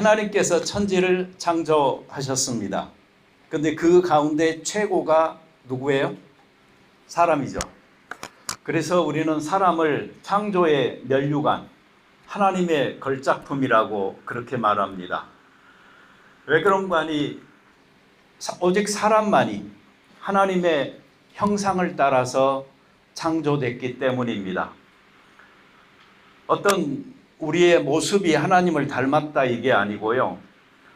하나님께서 천지를 창조하셨습니다. 근데 그 가운데 최고가 누구예요? 사람이죠. 그래서 우리는 사람을 창조의 면류관, 하나님의 걸작품이라고 그렇게 말합니다. 왜 그런가 하니 오직 사람만이 하나님의 형상을 따라서 창조됐기 때문입니다. 어떤 우리의 모습이 하나님을 닮았다 이게 아니고요.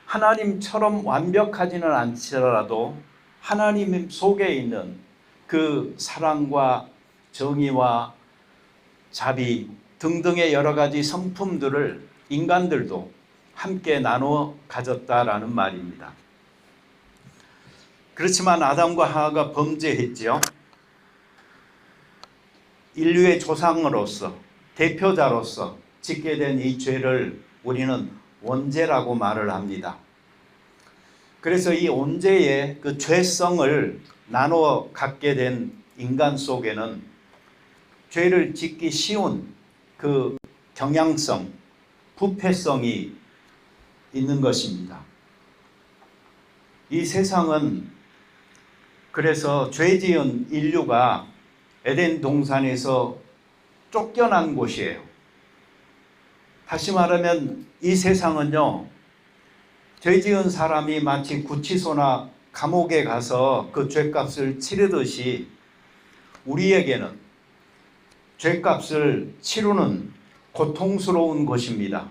하나님처럼 완벽하지는 않더라도 하나님 속에 있는 그 사랑과 정의와 자비 등등의 여러 가지 성품들을 인간들도 함께 나누어 가졌다라는 말입니다. 그렇지만 아담과 하와가 범죄했지요. 인류의 조상으로서 대표자로서 짓게 된 이 죄를 우리는 원죄라고 말을 합니다. 그래서 이 원죄의 그 죄성을 나누어 갖게 된 인간 속에는 죄를 짓기 쉬운 그 경향성, 부패성이 있는 것입니다. 이 세상은 그래서 죄 지은 인류가 에덴 동산에서 쫓겨난 곳이에요. 다시 말하면 이 세상은요, 죄 지은 사람이 마치 구치소나 감옥에 가서 그 죄값을 치르듯이 우리에게는 죄값을 치르는 고통스러운 것입니다.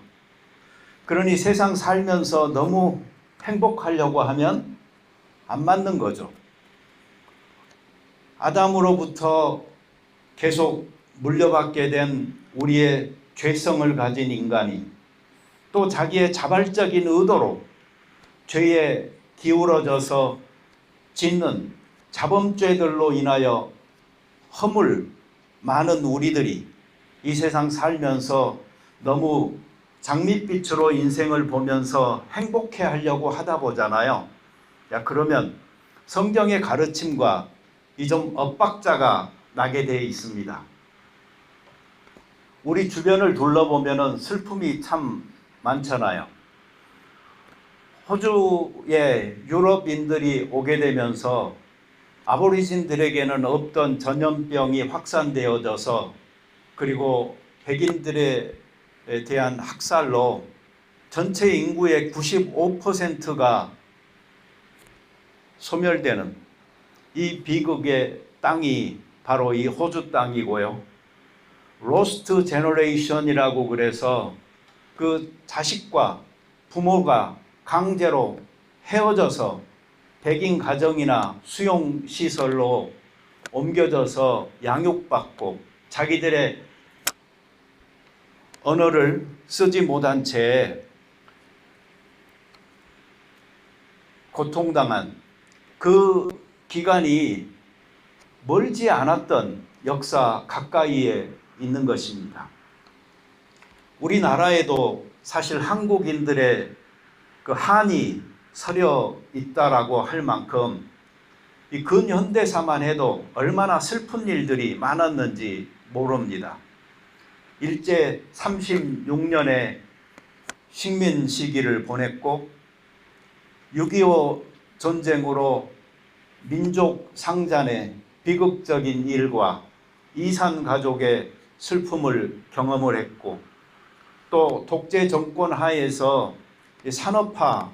그러니 세상 살면서 너무 행복하려고 하면 안 맞는 거죠. 아담으로부터 계속 물려받게 된 우리의 죄성을 가진 인간이 또 자기의 자발적인 의도로 죄에 기울어져서 짓는 자범죄들로 인하여 허물 많은 우리들이 이 세상 살면서 너무 장밋빛으로 인생을 보면서 행복해 하려고 하다 보잖아요. 그러면 성경의 가르침과 이 좀 엇박자가 나게 되어 있습니다. 우리 주변을 둘러보면 슬픔이 참 많잖아요. 호주에 유럽인들이 오게 되면서 아보리진들에게는 없던 전염병이 확산되어져서 그리고 백인들에 대한 학살로 전체 인구의 95%가 소멸되는 이 비극의 땅이 바로 이 호주 땅이고요. 로스트 제너레이션이라고 그래서 그 자식과 부모가 강제로 헤어져서 백인 가정이나 수용시설로 옮겨져서 양육받고 자기들의 언어를 쓰지 못한 채 고통당한 그 기간이 멀지 않았던 역사 가까이에 있는 것입니다. 우리나라에도 사실 한국인들의 그 한이 서려 있다라고 할 만큼 이 근현대사만 해도 얼마나 슬픈 일들이 많았는지 모릅니다. 일제 36년의 식민 시기를 보냈고 6.25 전쟁으로 민족 상잔의 비극적인 일과 이산 가족의 슬픔을 경험을 했고 또 독재 정권 하에서 산업화,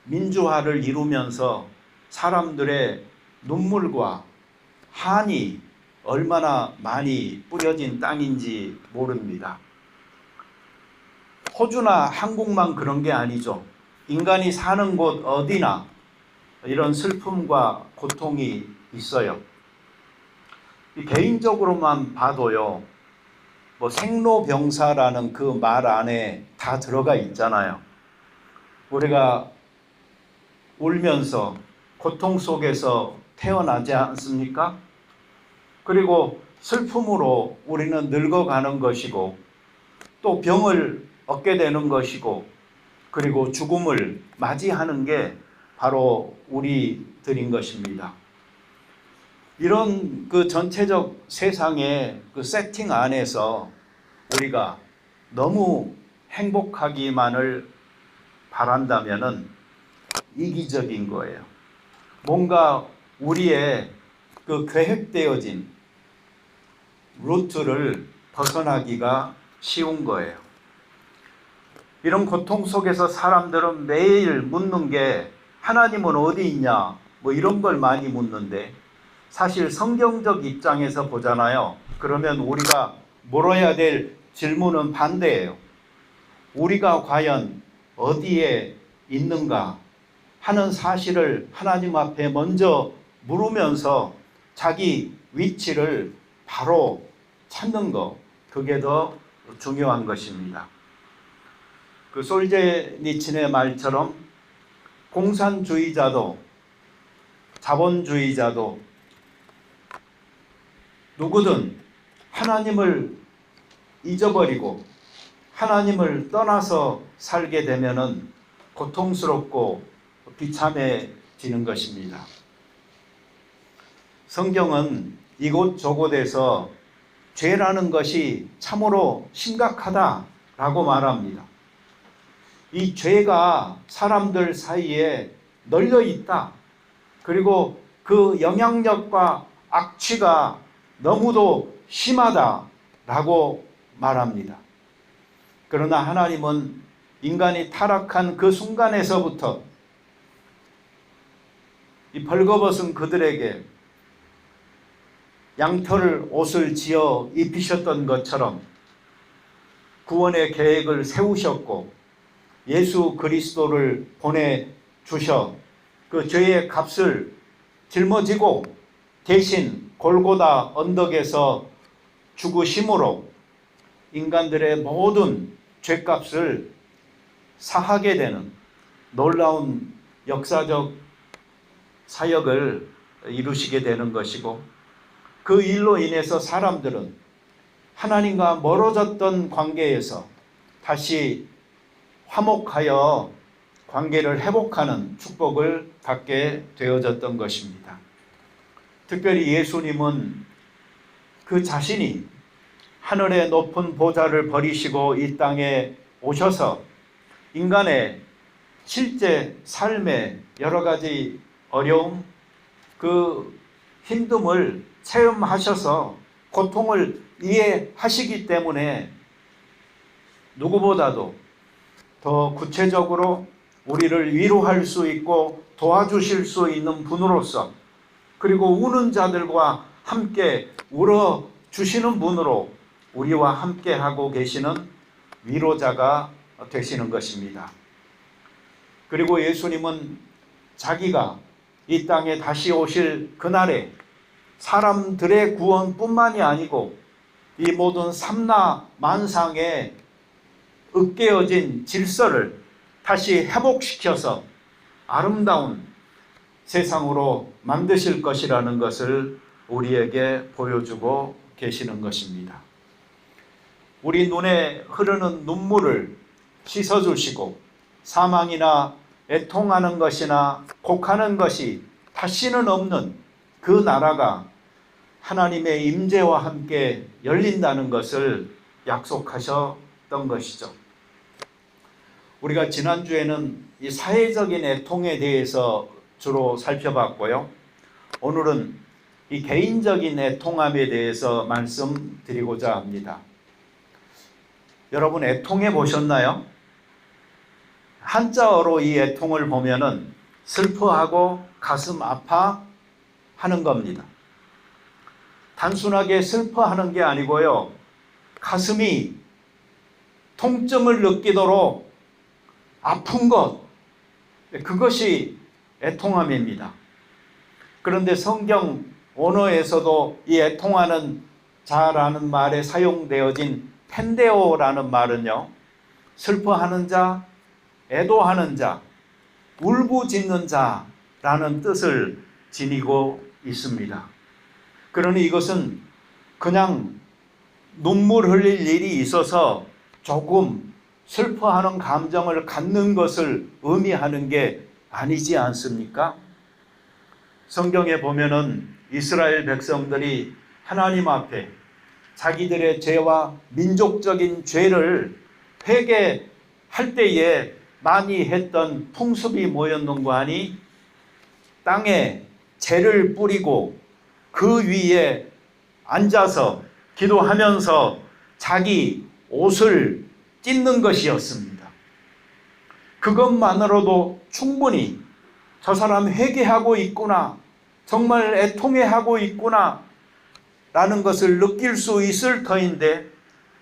민주화를 이루면서 사람들의 눈물과 한이 얼마나 많이 뿌려진 땅인지 모릅니다. 호주나 한국만 그런 게 아니죠. 인간이 사는 곳 어디나 이런 슬픔과 고통이 있어요. 개인적으로만 봐도요, 생로병사라는 그 말 안에 다 들어가 있잖아요. 우리가 울면서 고통 속에서 태어나지 않습니까? 그리고 슬픔으로 우리는 늙어가는 것이고 또 병을 얻게 되는 것이고 그리고 죽음을 맞이하는 게 바로 우리들인 것입니다. 이런 그 전체적 세상의 그 세팅 안에서 우리가 너무 행복하기만을 바란다면은 이기적인 거예요. 뭔가 우리의 그 계획되어진 루트를 벗어나기가 쉬운 거예요. 이런 고통 속에서 사람들은 매일 묻는 게 하나님은 어디 있냐? 뭐 이런 걸 많이 묻는데 사실 성경적 입장에서 보잖아요. 그러면 우리가 물어야 될 질문은 반대예요. 우리가 과연 어디에 있는가 하는 사실을 하나님 앞에 먼저 물으면서 자기 위치를 바로 찾는 것, 그게 더 중요한 것입니다. 그 솔제니친의 말처럼 공산주의자도 자본주의자도 누구든 하나님을 잊어버리고 하나님을 떠나서 살게 되면은 고통스럽고 비참해지는 것입니다. 성경은 이곳저곳에서 죄라는 것이 참으로 심각하다라고 말합니다. 이 죄가 사람들 사이에 널려 있다. 그리고 그 영향력과 악취가 너무도 심하다라고 말합니다. 그러나 하나님은 인간이 타락한 그 순간에서부터 이 벌거벗은 그들에게 양털 옷을 지어 입히셨던 것처럼 구원의 계획을 세우셨고 예수 그리스도를 보내주셔 그 죄의 값을 짊어지고 대신 골고다 언덕에서 죽으심으로 인간들의 모든 죄값을 사하게 되는 놀라운 역사적 사역을 이루시게 되는 것이고 그 일로 인해서 사람들은 하나님과 멀어졌던 관계에서 다시 화목하여 관계를 회복하는 축복을 갖게 되어졌던 것입니다. 특별히 예수님은 그 자신이 하늘의 높은 보좌를 버리시고 이 땅에 오셔서 인간의 실제 삶의 여러 가지 어려움, 그 힘듦을 체험하셔서 고통을 이해하시기 때문에 누구보다도 더 구체적으로 우리를 위로할 수 있고 도와주실 수 있는 분으로서 그리고 우는 자들과 함께 울어주시는 분으로 우리와 함께 하고 계시는 위로자가 되시는 것입니다. 그리고 예수님은 자기가 이 땅에 다시 오실 그날에 사람들의 구원뿐만이 아니고 이 모든 삼라 만상의 으깨어진 질서를 다시 회복시켜서 아름다운 세상으로 만드실 것이라는 것을 우리에게 보여주고 계시는 것입니다. 우리 눈에 흐르는 눈물을 씻어주시고 사망이나 애통하는 것이나 곡하는 것이 다시는 없는 그 나라가 하나님의 임재와 함께 열린다는 것을 약속하셨던 것이죠. 우리가 지난주에는 이 사회적인 애통에 대해서 주로 살펴봤고요. 오늘은 이 개인적인 애통함에 대해서 말씀드리고자 합니다. 여러분 애통해 보셨나요? 한자어로 이 애통을 보면은 슬퍼하고 가슴 아파하는 겁니다. 단순하게 슬퍼하는 게 아니고요. 가슴이 통증을 느끼도록 아픈 것, 그것이 애통함입니다. 그런데 성경 원어에서도 이 애통하는 자라는 말에 사용되어진 펜데오라는 말은요, 슬퍼하는 자, 애도하는 자, 울부짖는 자라는 뜻을 지니고 있습니다. 그러니 이것은 그냥 눈물 흘릴 일이 있어서 조금 슬퍼하는 감정을 갖는 것을 의미하는 게 아니지 않습니까? 성경에 보면은 이스라엘 백성들이 하나님 앞에 자기들의 죄와 민족적인 죄를 회개할 때에 많이 했던 풍습이 뭐였는고 하니 땅에 재를 뿌리고 그 위에 앉아서 기도하면서 자기 옷을 찢는 것이었습니다. 그것만으로도 충분히 저 사람 회개하고 있구나, 정말 애통해하고 있구나 라는 것을 느낄 수 있을 터인데,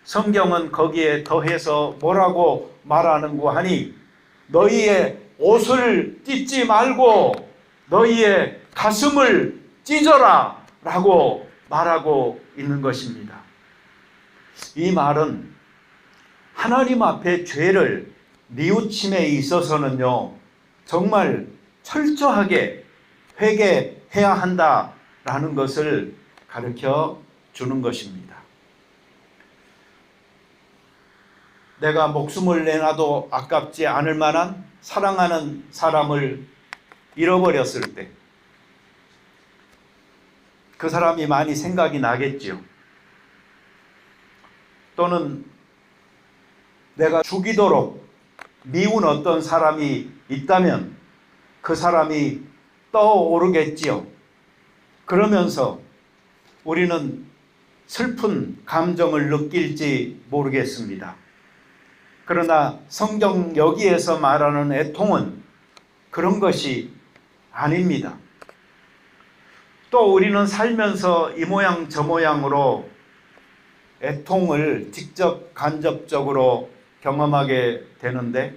성경은 거기에 더해서 뭐라고 말하는고 하니 너희의 옷을 찢지 말고 너희의 가슴을 찢어라 라고 말하고 있는 것입니다. 이 말은 하나님 앞에 죄를 뉘우침에 있어서는요, 정말 철저하게 회개해야 한다라는 것을 가르쳐 주는 것입니다. 내가 목숨을 내놔도 아깝지 않을 만한 사랑하는 사람을 잃어버렸을 때 그 사람이 많이 생각이 나겠지요. 또는 내가 죽이도록 미운 어떤 사람이 있다면 그 사람이 떠오르겠지요. 그러면서 우리는 슬픈 감정을 느낄지 모르겠습니다. 그러나 성경 여기에서 말하는 애통은 그런 것이 아닙니다. 또 우리는 살면서 이 모양 저 모양으로 애통을 직접 간접적으로 경험하게 되는데,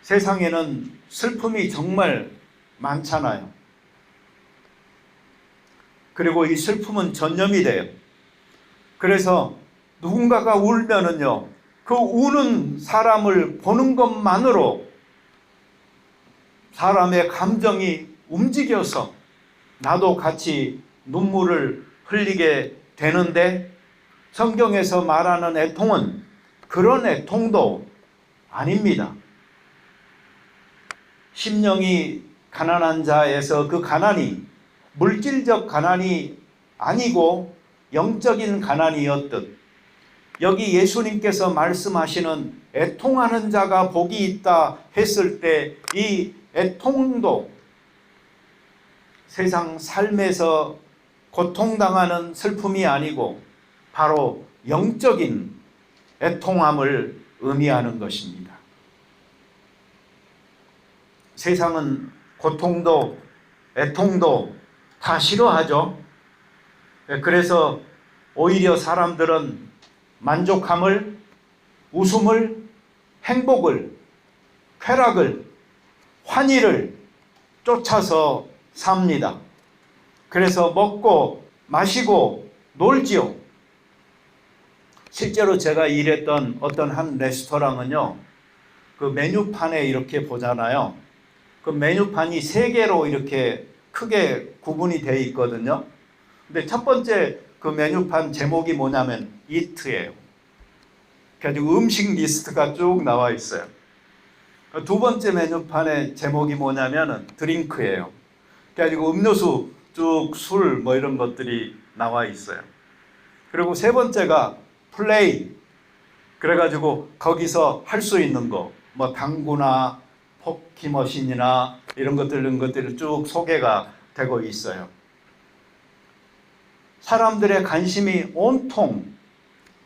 세상에는 슬픔이 정말 많잖아요. 그리고 이 슬픔은 전염이 돼요. 그래서 누군가가 울면은요, 그 우는 사람을 보는 것만으로 사람의 감정이 움직여서 나도 같이 눈물을 흘리게 되는데, 성경에서 말하는 애통은 그런 애통도 아닙니다. 심령이 가난한 자에서 그 가난이 물질적 가난이 아니고 영적인 가난이었듯, 여기 예수님께서 말씀하시는 애통하는 자가 복이 있다 했을 때 이 애통도 세상 삶에서 고통당하는 슬픔이 아니고 바로 영적인 애통함을 의미하는 것입니다. 세상은 고통도 애통도 다 싫어하죠. 그래서 오히려 사람들은 만족함을, 웃음을, 행복을, 쾌락을, 환희를 쫓아서 삽니다. 그래서 먹고 마시고 놀지요. 실제로 제가 일했던 어떤 한 레스토랑은요, 그 메뉴판에 이렇게 보잖아요. 그 메뉴판이 3개로 이렇게 크게 구분이 되어 있거든요. 근데 첫 번째 그 메뉴판 제목이 뭐냐면 이트예요. 그래가지고 음식 리스트가 쭉 나와 있어요. 두 번째 메뉴판의 제목이 뭐냐면 드링크예요. 그래가지고 음료수 쭉 술 뭐 이런 것들이 나와 있어요. 그리고 세 번째가 플레이. 그래가지고 거기서 할 수 있는 거, 뭐 당구나 포키머신이나 이런 것들이 쭉 소개가 되고 있어요. 사람들의 관심이 온통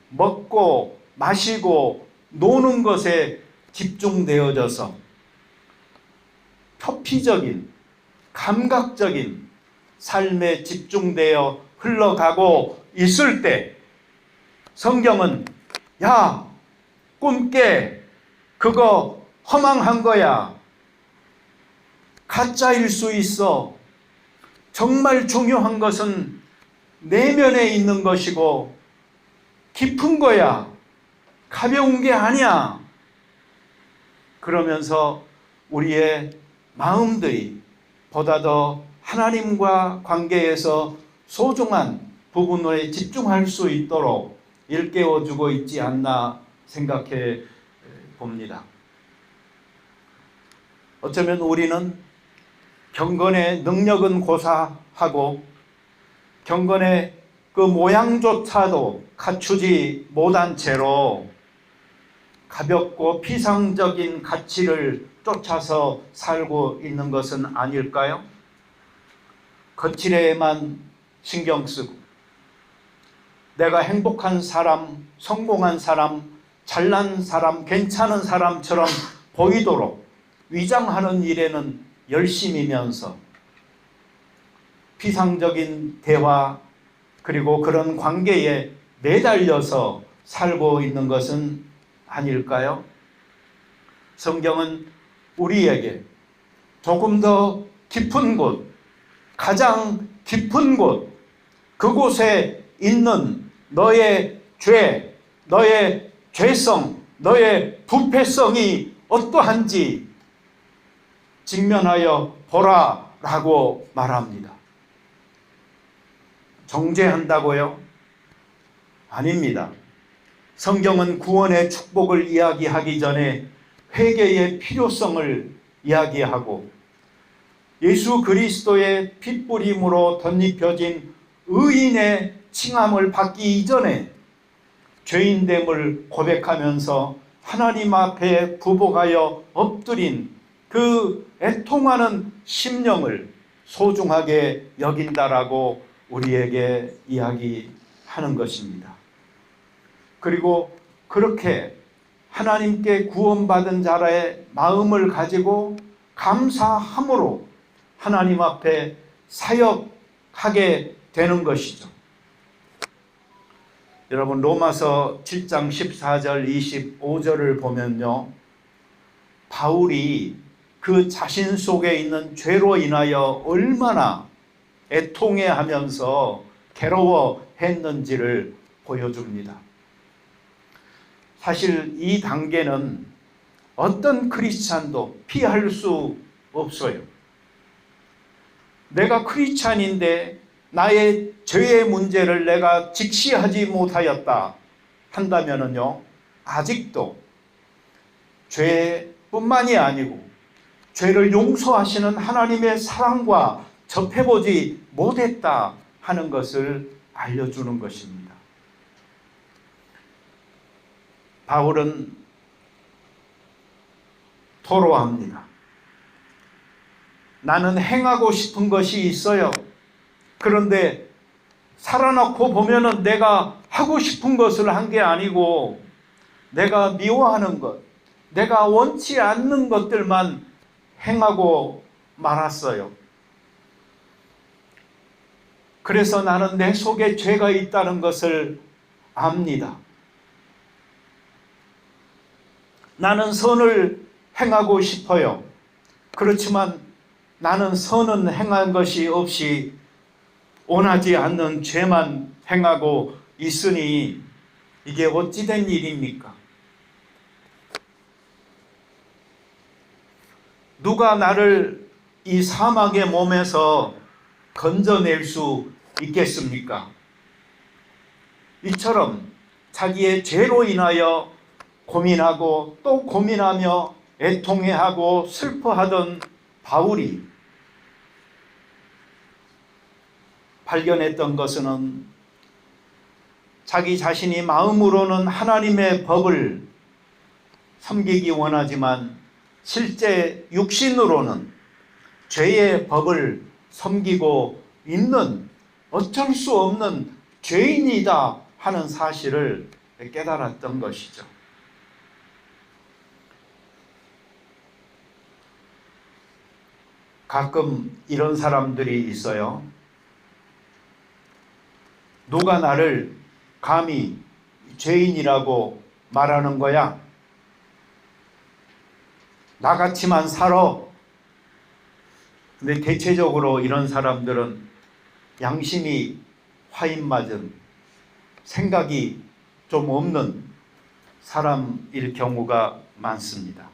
먹고 마시고 노는 것에 집중되어져서 표피적인 감각적인 삶에 집중되어 흘러가고 있을 때, 성경은 야, 꿈 깨, 그거 허망한 거야, 가짜일 수 있어, 정말 중요한 것은 내면에 있는 것이고 깊은 거야, 가벼운 게 아니야, 그러면서 우리의 마음들이 보다 더 하나님과 관계에서 소중한 부분에 집중할 수 있도록 일깨워주고 있지 않나 생각해 봅니다. 어쩌면 우리는 경건의 능력은 고사하고 경건의 그 모양조차도 갖추지 못한 채로 가볍고 피상적인 가치를 쫓아서 살고 있는 것은 아닐까요? 거칠에만 신경 쓰고 내가 행복한 사람, 성공한 사람, 잘난 사람, 괜찮은 사람처럼 보이도록 위장하는 일에는 열심이면서 피상적인 대화 그리고 그런 관계에 매달려서 살고 있는 것은 아닐까요? 성경은 우리에게 조금 더 깊은 곳, 가장 깊은 곳, 그곳에 있는 너의 죄, 너의 죄성, 너의 부패성이 어떠한지 직면하여 보라라고 말합니다. 정죄한다고요? 아닙니다. 성경은 구원의 축복을 이야기하기 전에 회개의 필요성을 이야기하고 예수 그리스도의 핏부림으로 덧입혀진 의인의 칭함을 받기 이전에 죄인됨을 고백하면서 하나님 앞에 부복하여 엎드린 그 애통하는 심령을 소중하게 여긴다라고 우리에게 이야기하는 것입니다. 그리고 그렇게 하나님께 구원받은 자의 마음을 가지고 감사함으로 하나님 앞에 사역하게 되는 것이죠. 여러분 로마서 7장 14절 25절을 보면요, 바울이 그 자신 속에 있는 죄로 인하여 얼마나 애통해하면서 괴로워했는지를 보여줍니다. 사실 이 단계는 어떤 크리스찬도 피할 수 없어요. 내가 크리스찬인데 나의 죄의 문제를 내가 직시하지 못하였다 한다면요, 아직도 죄뿐만이 아니고 죄를 용서하시는 하나님의 사랑과 접해보지 못했다 하는 것을 알려주는 것입니다. 바울은 토로합니다. 나는 행하고 싶은 것이 있어요. 그런데 살아놓고 보면은 내가 하고 싶은 것을 한 게 아니고 내가 미워하는 것, 내가 원치 않는 것들만 행하고 말았어요. 그래서 나는 내 속에 죄가 있다는 것을 압니다. 나는 선을 행하고 싶어요. 그렇지만 나는 선은 행한 것이 없이 원하지 않는 죄만 행하고 있으니 이게 어찌 된 일입니까? 누가 나를 이 사막의 몸에서 건져낼 수 있겠습니까? 이처럼 자기의 죄로 인하여 고민하고 또 고민하며 애통해하고 슬퍼하던 바울이 발견했던 것은 자기 자신이 마음으로는 하나님의 법을 섬기기 원하지만 실제 육신으로는 죄의 법을 섬기고 있는 어쩔 수 없는 죄인이다 하는 사실을 깨달았던 것이죠. 가끔 이런 사람들이 있어요. 누가 나를 감히 죄인이라고 말하는 거야? 나같이만 살아. 근데 대체적으로 이런 사람들은 양심이 화인 맞은 생각이 좀 없는 사람일 경우가 많습니다.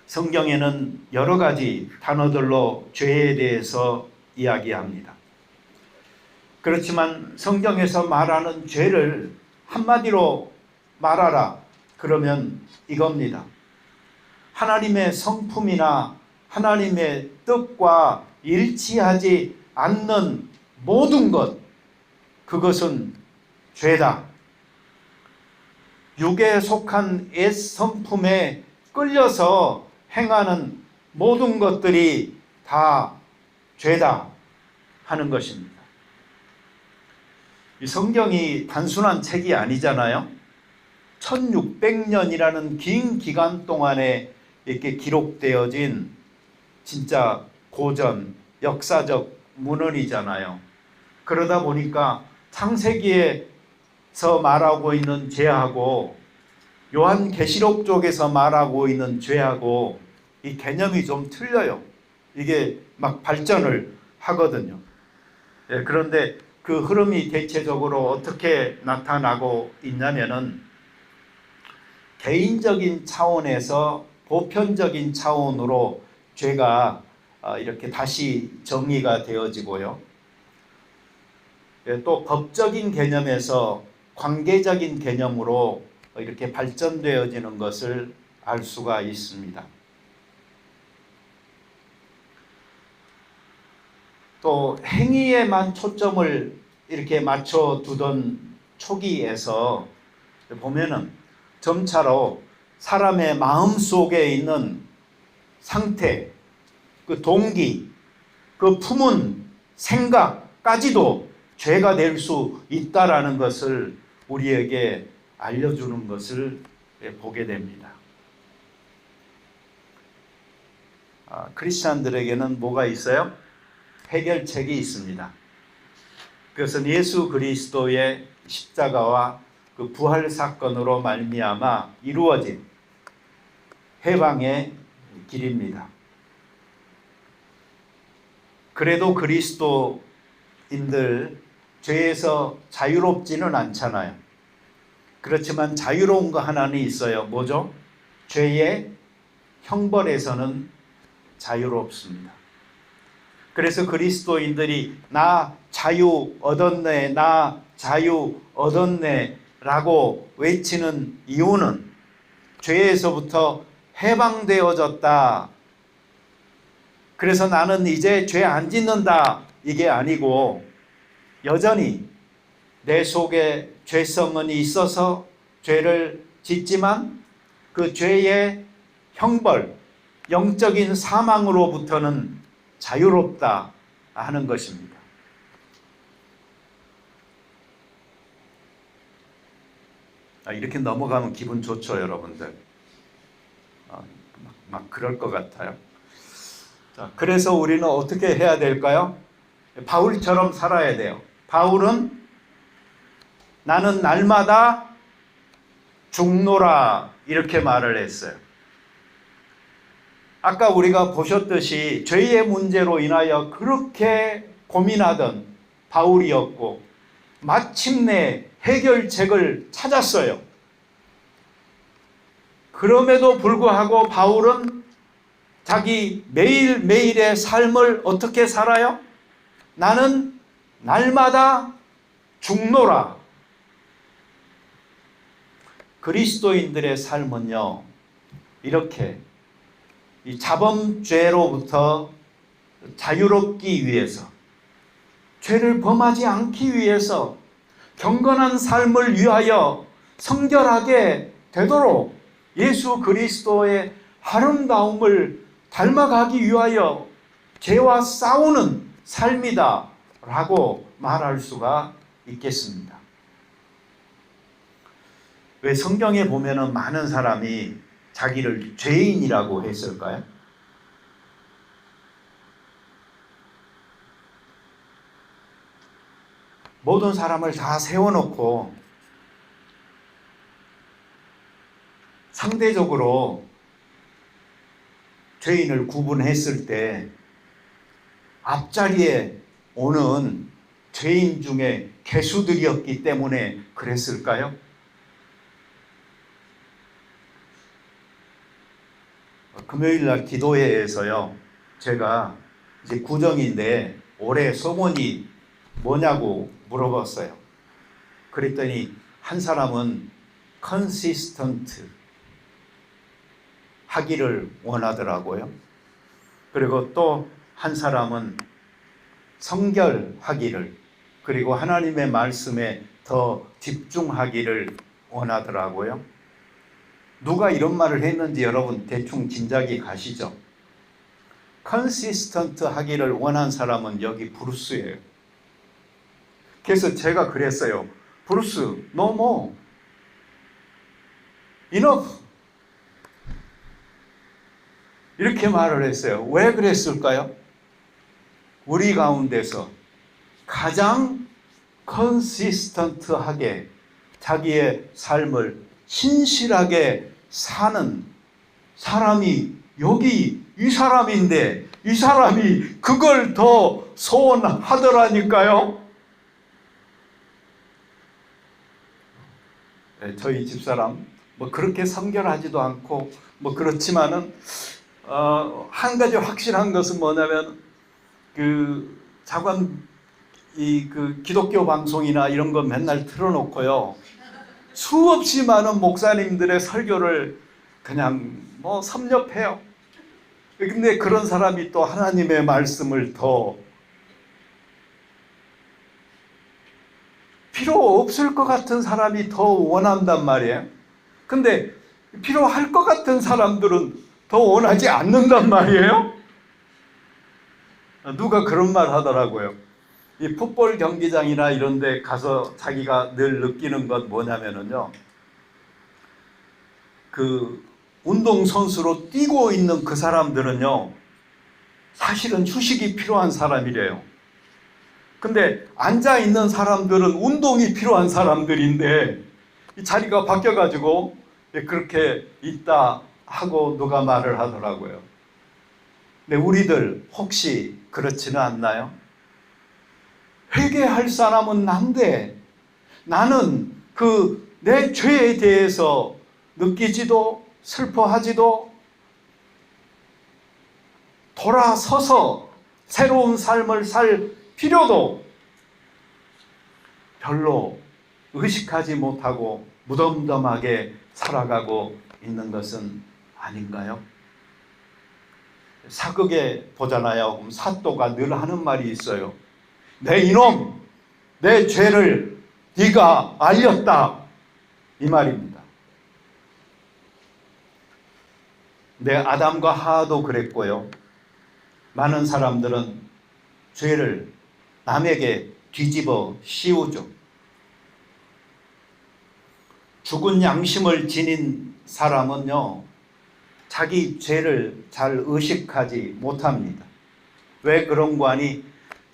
성경에는 여러 가지 단어들로 죄에 대해서 이야기합니다. 그렇지만 성경에서 말하는 죄를 한마디로 말하라 그러면 이겁니다. 하나님의 성품이나 하나님의 뜻과 일치하지 않는 모든 것, 그것은 죄다. 육에 속한 옛 성품에 끌려서 행하는 모든 것들이 다 죄다 하는 것입니다. 이 성경이 단순한 책이 아니잖아요. 1600년이라는 긴 기간 동안에 이렇게 기록되어진 진짜 고전, 역사적 문헌이잖아요. 그러다 보니까 창세기에서 말하고 있는 죄하고 요한계시록 쪽에서 말하고 있는 죄하고 이 개념이 좀 틀려요. 이게 막 발전을 하거든요. 예, 그런데 그 흐름이 대체적으로 어떻게 나타나고 있냐면은 개인적인 차원에서 보편적인 차원으로 죄가 이렇게 다시 정의가 되어지고요. 예, 또 법적인 개념에서 관계적인 개념으로 이렇게 발전되어지는 것을 알 수가 있습니다. 또 행위에만 초점을 이렇게 맞춰두던 초기에서 보면은 점차로 사람의 마음 속에 있는 상태, 그 동기, 그 품은 생각까지도 죄가 될 수 있다라는 것을 우리에게 알려주는 것을 보게 됩니다. 크리스찬들에게는 뭐가 있어요? 해결책이 있습니다. 그것은 예수 그리스도의 십자가와 그 부활 사건으로 말미암아 이루어진 해방의 길입니다. 그래도 그리스도인들 죄에서 자유롭지는 않잖아요. 그렇지만 자유로운 거 하나는 있어요. 뭐죠? 죄의 형벌에서는 자유롭습니다. 그래서 그리스도인들이 나 자유 얻었네, 나 자유 얻었네 라고 외치는 이유는 죄에서부터 해방되어졌다. 그래서 나는 이제 죄 안 짓는다. 이게 아니고 여전히 내 속에 죄성은 있어서 죄를 짓지만 그 죄의 형벌, 영적인 사망으로부터는 자유롭다 하는 것입니다. 이렇게 넘어가면 기분 좋죠, 여러분들. 막 그럴 것 같아요. 자, 그래서 우리는 어떻게 해야 될까요? 바울처럼 살아야 돼요. 바울은 나는 날마다 죽노라 이렇게 말을 했어요. 아까 우리가 보셨듯이 죄의 문제로 인하여 그렇게 고민하던 바울이었고 마침내 해결책을 찾았어요. 그럼에도 불구하고 바울은 자기 매일매일의 삶을 어떻게 살아요? 나는 날마다 죽노라. 그리스도인들의 삶은요, 이렇게 이 자범죄로부터 자유롭기 위해서, 죄를 범하지 않기 위해서 경건한 삶을 위하여 성결하게 되도록 예수 그리스도의 아름다움을 닮아가기 위하여 죄와 싸우는 삶이다 라고 말할 수가 있겠습니다. 왜 성경에 보면은 많은 사람이 자기를 죄인이라고 했을까요? 모든 사람을 다 세워놓고 상대적으로 죄인을 구분했을 때 앞자리에 오는 죄인 중에 괴수들이었기 때문에 그랬을까요? 금요일날 기도회에서요, 제가 이제 구정인데 올해 소원이 뭐냐고 물어봤어요. 그랬더니 한 사람은 consistent 하기를 원하더라고요. 그리고 또 한 사람은 성결하기를, 그리고 하나님의 말씀에 더 집중하기를 원하더라고요. 누가 이런 말을 했는지 여러분 대충 짐작이 가시죠? 컨시스턴트 하기를 원한 사람은 여기 브루스예요. 그래서 제가 그랬어요. 브루스, no more. enough. 이렇게 말을 했어요. 왜 그랬을까요? 우리 가운데서 가장 컨시스턴트하게 자기의 삶을 신실하게 사는 사람이 여기 이 사람인데 이 사람이 그걸 더 소원하더라니까요. 네, 저희 집사람 뭐 그렇게 성결하지도 않고 뭐 그렇지만은 한 가지 확실한 것은 뭐냐면 그 자관 그 기독교 방송이나 이런 거 맨날 틀어놓고요. 수없이 많은 목사님들의 설교를 그냥 뭐 섭렵해요. 근데 그런 사람이 또 하나님의 말씀을 더 필요 없을 것 같은 사람이 더 원한단 말이에요. 근데 필요할 것 같은 사람들은 더 원하지 않는단 말이에요. 누가 그런 말 하더라고요. 이 풋볼 경기장이나 이런 데 가서 자기가 늘 느끼는 건 뭐냐면요. 그 운동선수로 뛰고 있는 그 사람들은요. 사실은 휴식이 필요한 사람이래요. 근데 앉아있는 사람들은 운동이 필요한 사람들인데 이 자리가 바뀌어가지고 그렇게 있다 하고 누가 말을 하더라고요. 근데 우리들 혹시 그렇지는 않나요? 회개할 사람은 난데 나는 그 내 죄에 대해서 느끼지도 슬퍼하지도 돌아서서 새로운 삶을 살 필요도 별로 의식하지 못하고 무덤덤하게 살아가고 있는 것은 아닌가요? 사극에 보잖아요. 그럼 사또가 늘 하는 말이 있어요. 내 이놈, 내 죄를 네가 알렸다. 이 말입니다. 내 아담과 하와도 그랬고요. 많은 사람들은 죄를 남에게 뒤집어 씌우죠. 죽은 양심을 지닌 사람은요, 자기 죄를 잘 의식하지 못합니다. 왜 그런 거 아니?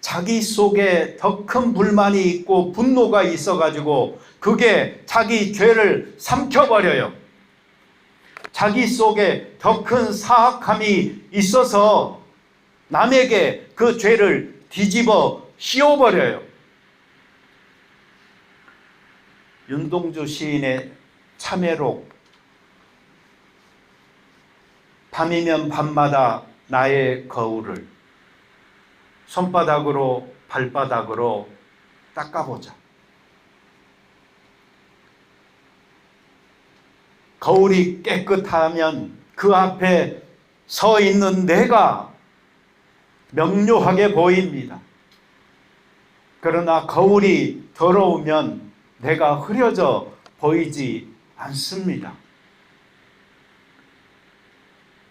자기 속에 더 큰 불만이 있고 분노가 있어가지고 그게 자기 죄를 삼켜버려요. 자기 속에 더 큰 사악함이 있어서 남에게 그 죄를 뒤집어 씌워버려요. 윤동주 시인의 참회록, 밤이면 밤마다 나의 거울을 손바닥으로 발바닥으로 닦아보자. 거울이 깨끗하면 그 앞에 서 있는 내가 명료하게 보입니다. 그러나 거울이 더러우면 내가 흐려져 보이지 않습니다.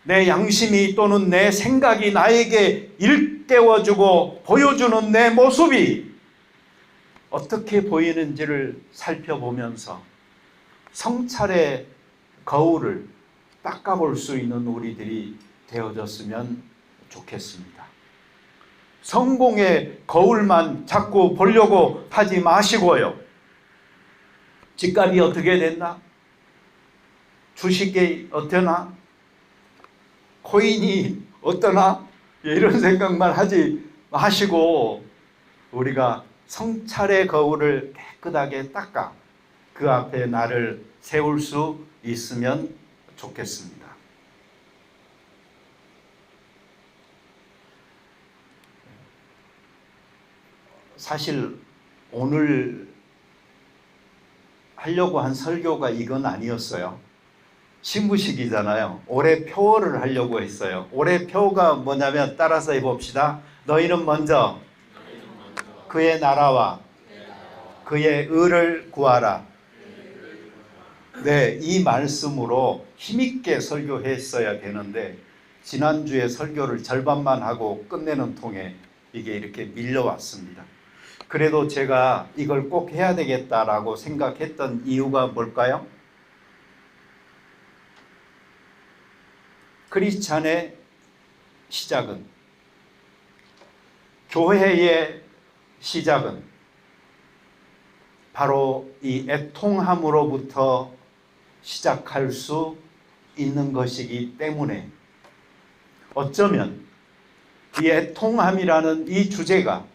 내 양심이 또는 내 생각이 나에게 일깨워주고 보여주는 내 모습이 어떻게 보이는지를 살펴보면서 성찰의 거울을 닦아볼 수 있는 우리들이 되어졌으면 좋겠습니다. 성공의 거울만 자꾸 보려고 하지 마시고요. 집값이 어떻게 됐나? 주식이 어떠나? 코인이 어떠나? 이런 생각만 하지 마시고 우리가 성찰의 거울을 깨끗하게 닦아 그 앞에 나를 세울 수 있으면 좋겠습니다. 사실 오늘 하려고 한 설교가 이건 아니었어요. 신부식이잖아요. 올해 표어를 하려고 했어요. 올해 표어가 뭐냐면 따라서 해봅시다. 너희는 먼저 그의 나라와 그의 의를 구하라. 네, 이 말씀으로 힘있게 설교했어야 되는데 지난주에 설교를 절반만 하고 끝내는 통에 이게 이렇게 밀려왔습니다. 그래도 제가 이걸 꼭 해야 되겠다라고 생각했던 이유가 뭘까요? 크리스찬의 시작은, 교회의 시작은 바로 이 애통함으로부터 시작할 수 있는 것이기 때문에 어쩌면 이 애통함이라는 이 주제가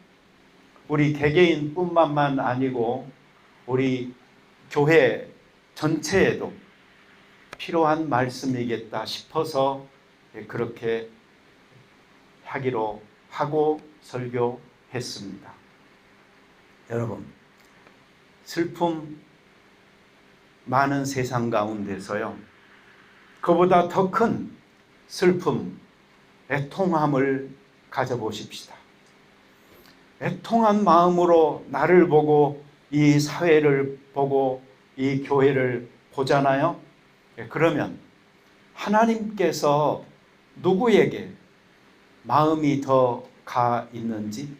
우리 개개인뿐만 아니고 우리 교회 전체에도 필요한 말씀이겠다 싶어서 그렇게 하기로 하고 설교했습니다. 여러분, 슬픔 많은 세상 가운데서요, 그보다 더 큰 슬픔, 애통함을 가져보십시다. 애통한 마음으로 나를 보고 이 사회를 보고 이 교회를 보잖아요. 그러면 하나님께서 누구에게 마음이 더 가 있는지,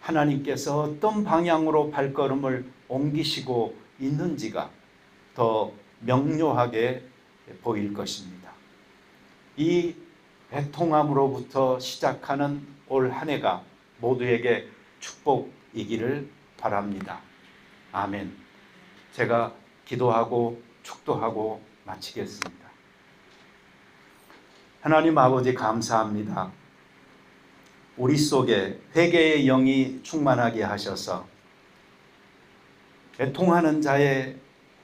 하나님께서 어떤 방향으로 발걸음을 옮기시고 있는지가 더 명료하게 보일 것입니다. 이 애통함으로부터 시작하는 올 한 해가 모두에게 축복이기를 바랍니다. 아멘. 제가 기도하고 축도하고 마치겠습니다. 하나님 아버지, 감사합니다. 우리 속에 회개의 영이 충만하게 하셔서 애통하는 자의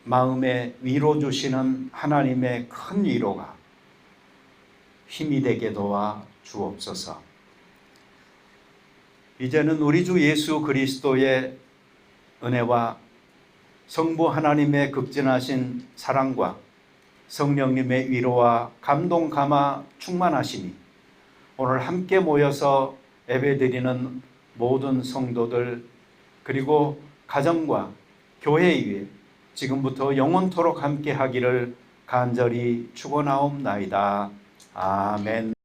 마음에 위로 주시는 하나님의 큰 위로가 힘이 되게 도와 주옵소서. 이제는 우리 주 예수 그리스도의 은혜와 성부 하나님의 극진하신 사랑과 성령님의 위로와 감동 감화 충만하시니 오늘 함께 모여서 예배드리는 모든 성도들, 그리고 가정과 교회 위에 지금부터 영원토록 함께 하기를 간절히 축원하옵나이다. 아멘.